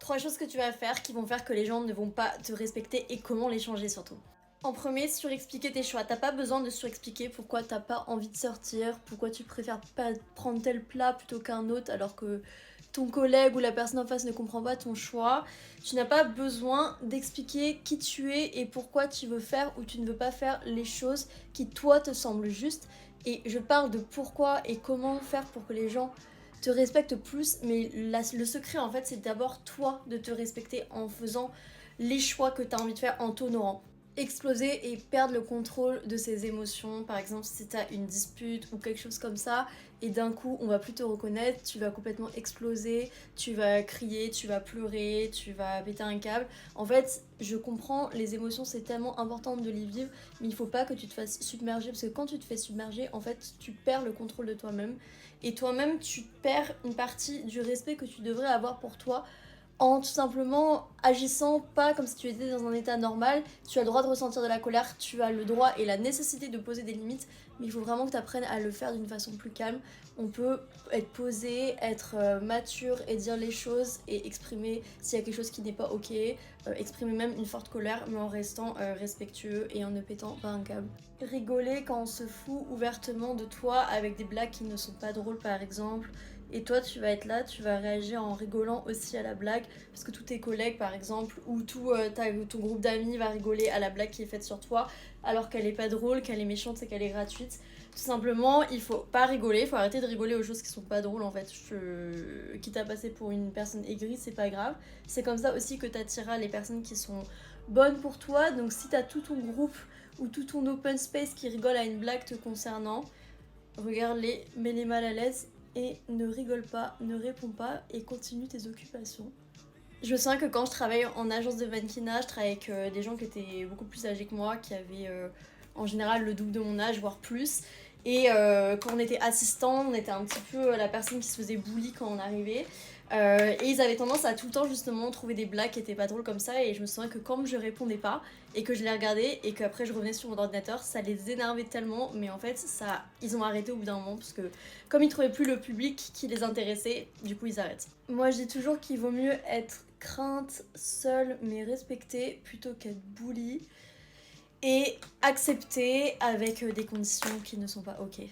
3 choses que tu vas faire qui vont faire que les gens ne vont pas te respecter et comment les changer surtout. En premier, surexpliquer tes choix. T'as pas besoin de surexpliquer pourquoi t'as pas envie de sortir, pourquoi tu préfères pas prendre tel plat plutôt qu'un autre alors que ton collègue ou la personne en face ne comprend pas ton choix. Tu n'as pas besoin d'expliquer qui tu es et pourquoi tu veux faire ou tu ne veux pas faire les choses qui toi te semblent justes. Et je parle de pourquoi et comment faire pour que les gens te respectent plus, mais le secret en fait c'est d'abord toi de te respecter en faisant les choix que tu as envie de faire, en t'honorant. Exploser et perdre le contrôle de ses émotions, par exemple si t'as une dispute ou quelque chose comme ça et d'un coup on va plus te reconnaître, tu vas complètement exploser, tu vas crier, tu vas pleurer, tu vas péter un câble. En fait je comprends, les émotions c'est tellement important de les vivre, mais il faut pas que tu te fasses submerger parce que quand tu te fais submerger en fait tu perds le contrôle de toi-même et toi-même tu perds une partie du respect que tu devrais avoir pour toi en tout simplement agissant pas comme si tu étais dans un état normal. Tu as le droit de ressentir de la colère, tu as le droit et la nécessité de poser des limites, mais il faut vraiment que tu apprennes à le faire d'une façon plus calme. On peut être posé, être mature et dire les choses et exprimer s'il y a quelque chose qui n'est pas ok, exprimer même une forte colère, mais en restant respectueux et en ne pétant pas un câble. Rigoler quand on se fout ouvertement de toi avec des blagues qui ne sont pas drôles par exemple. Et toi, tu vas être là, tu vas réagir en rigolant aussi à la blague, parce que tous tes collègues, par exemple, ou tout ton groupe d'amis va rigoler à la blague qui est faite sur toi, alors qu'elle est pas drôle, qu'elle est méchante et qu'elle est gratuite. Tout simplement, il faut pas rigoler, il faut arrêter de rigoler aux choses qui sont pas drôles en fait. Quitte à passer pour une personne aigrie, c'est pas grave. C'est comme ça aussi que t'attireras les personnes qui sont bonnes pour toi. Donc si t'as tout ton groupe ou tout ton open space qui rigole à une blague te concernant, regarde-les, mets-les mal à l'aise et ne rigole pas, ne réponds pas et continue tes occupations. Je sens que quand je travaillais en agence de mannequinat, je travaillais avec des gens qui étaient beaucoup plus âgés que moi, qui avaient en général le double de mon âge, voire plus. Et quand on était assistant, on était un petit peu la personne qui se faisait bully quand on arrivait. Et ils avaient tendance à tout le temps justement trouver des blagues qui étaient pas drôles comme ça. Et je me souviens que quand je répondais pas et que je les regardais et qu'après je revenais sur mon ordinateur, ça les énervait tellement. Mais en fait, ça, ils ont arrêté au bout d'un moment parce que comme ils trouvaient plus le public qui les intéressait, du coup ils arrêtent. Moi je dis toujours qu'il vaut mieux être crainte, seule mais respectée plutôt qu'être bully et acceptée avec des conditions qui ne sont pas ok.